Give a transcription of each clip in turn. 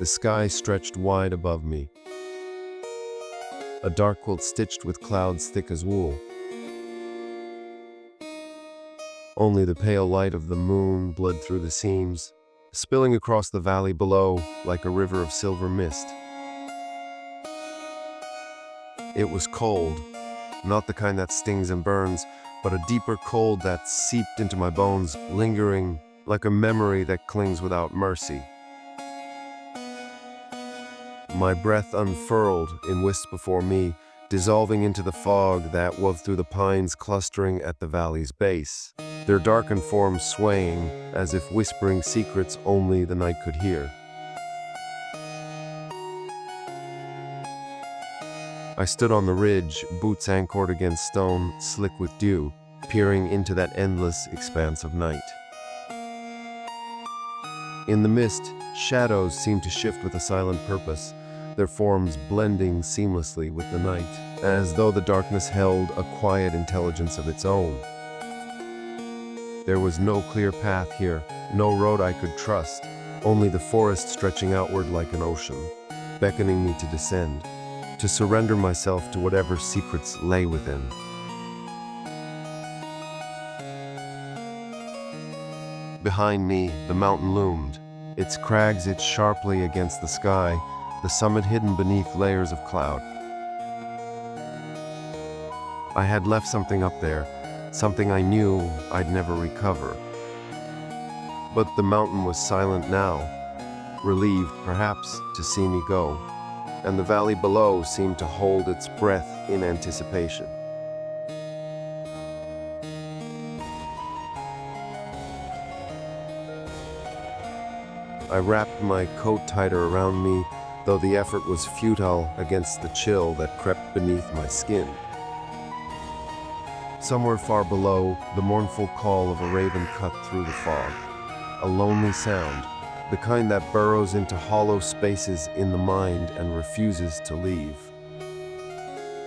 The sky stretched wide above me, a dark quilt stitched with clouds thick as wool. Only the pale light of the moon bled through the seams, spilling across the valley below like a river of silver mist. It was cold, not the kind that stings and burns, but a deeper cold that seeped into my bones, lingering like a memory that clings without mercy. My breath unfurled in wisps before me, dissolving into the fog that wove through the pines clustering at the valley's base, their darkened forms swaying as if whispering secrets only the night could hear. I stood on the ridge, boots anchored against stone, slick with dew, peering into that endless expanse of night. In the mist, shadows seemed to shift with a silent purpose, their forms blending seamlessly with the night, as though the darkness held a quiet intelligence of its own. There was no clear path here, no road I could trust, only the forest stretching outward like an ocean, beckoning me to descend, to surrender myself to whatever secrets lay within. Behind me, the mountain loomed, its crags etched sharply against the sky, the summit hidden beneath layers of cloud. I had left something up there, something I knew I'd never recover. But the mountain was silent now, relieved, perhaps, to see me go, and the valley below seemed to hold its breath in anticipation. I wrapped my coat tighter around me, though the effort was futile against the chill that crept beneath my skin. Somewhere far below, the mournful call of a raven cut through the fog, a lonely sound, the kind that burrows into hollow spaces in the mind and refuses to leave.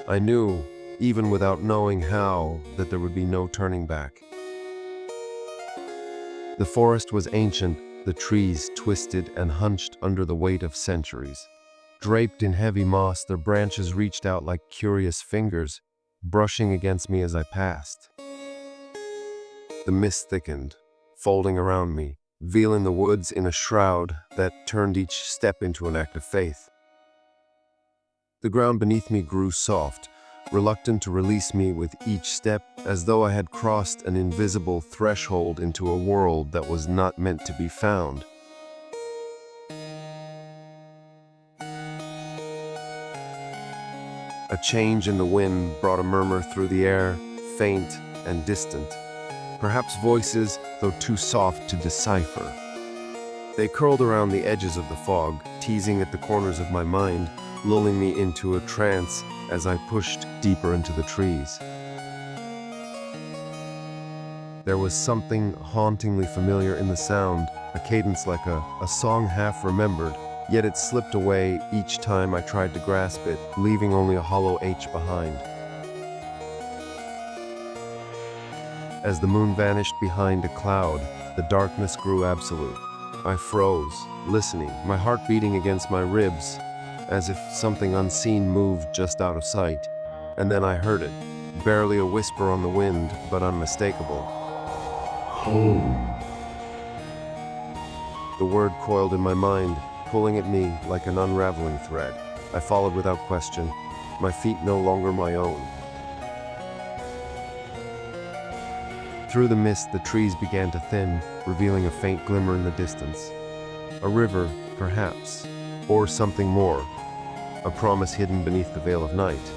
I knew, even without knowing how, that there would be no turning back. The forest was ancient, the trees twisted and hunched under the weight of centuries. Draped in heavy moss, their branches reached out like curious fingers, brushing against me as I passed. The mist thickened, folding around me, veiling the woods in a shroud that turned each step into an act of faith. The ground beneath me grew soft, reluctant to release me with each step, as though I had crossed an invisible threshold into a world that was not meant to be found. A change in the wind brought a murmur through the air, faint and distant. Perhaps voices, though too soft to decipher. They curled around the edges of the fog, teasing at the corners of my mind, lulling me into a trance as I pushed deeper into the trees. There was something hauntingly familiar in the sound, a cadence like a song half remembered, yet it slipped away each time I tried to grasp it, leaving only a hollow H behind. As the moon vanished behind a cloud, the darkness grew absolute. I froze, listening, my heart beating against my ribs, as if something unseen moved just out of sight. And then I heard it, barely a whisper on the wind, but unmistakable. Home. The word coiled in my mind, pulling at me like an unraveling thread. I followed without question, my feet no longer my own. Through the mist, the trees began to thin, revealing a faint glimmer in the distance. A river, perhaps, or something more, a promise hidden beneath the veil of night.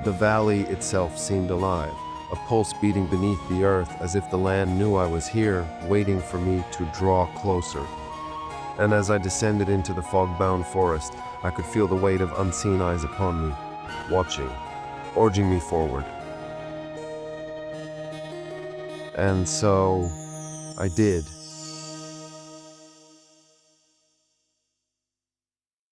The valley itself seemed alive, a pulse beating beneath the earth as if the land knew I was here, waiting for me to draw closer. And as I descended into the fog-bound forest, I could feel the weight of unseen eyes upon me, watching, urging me forward. And so, I did.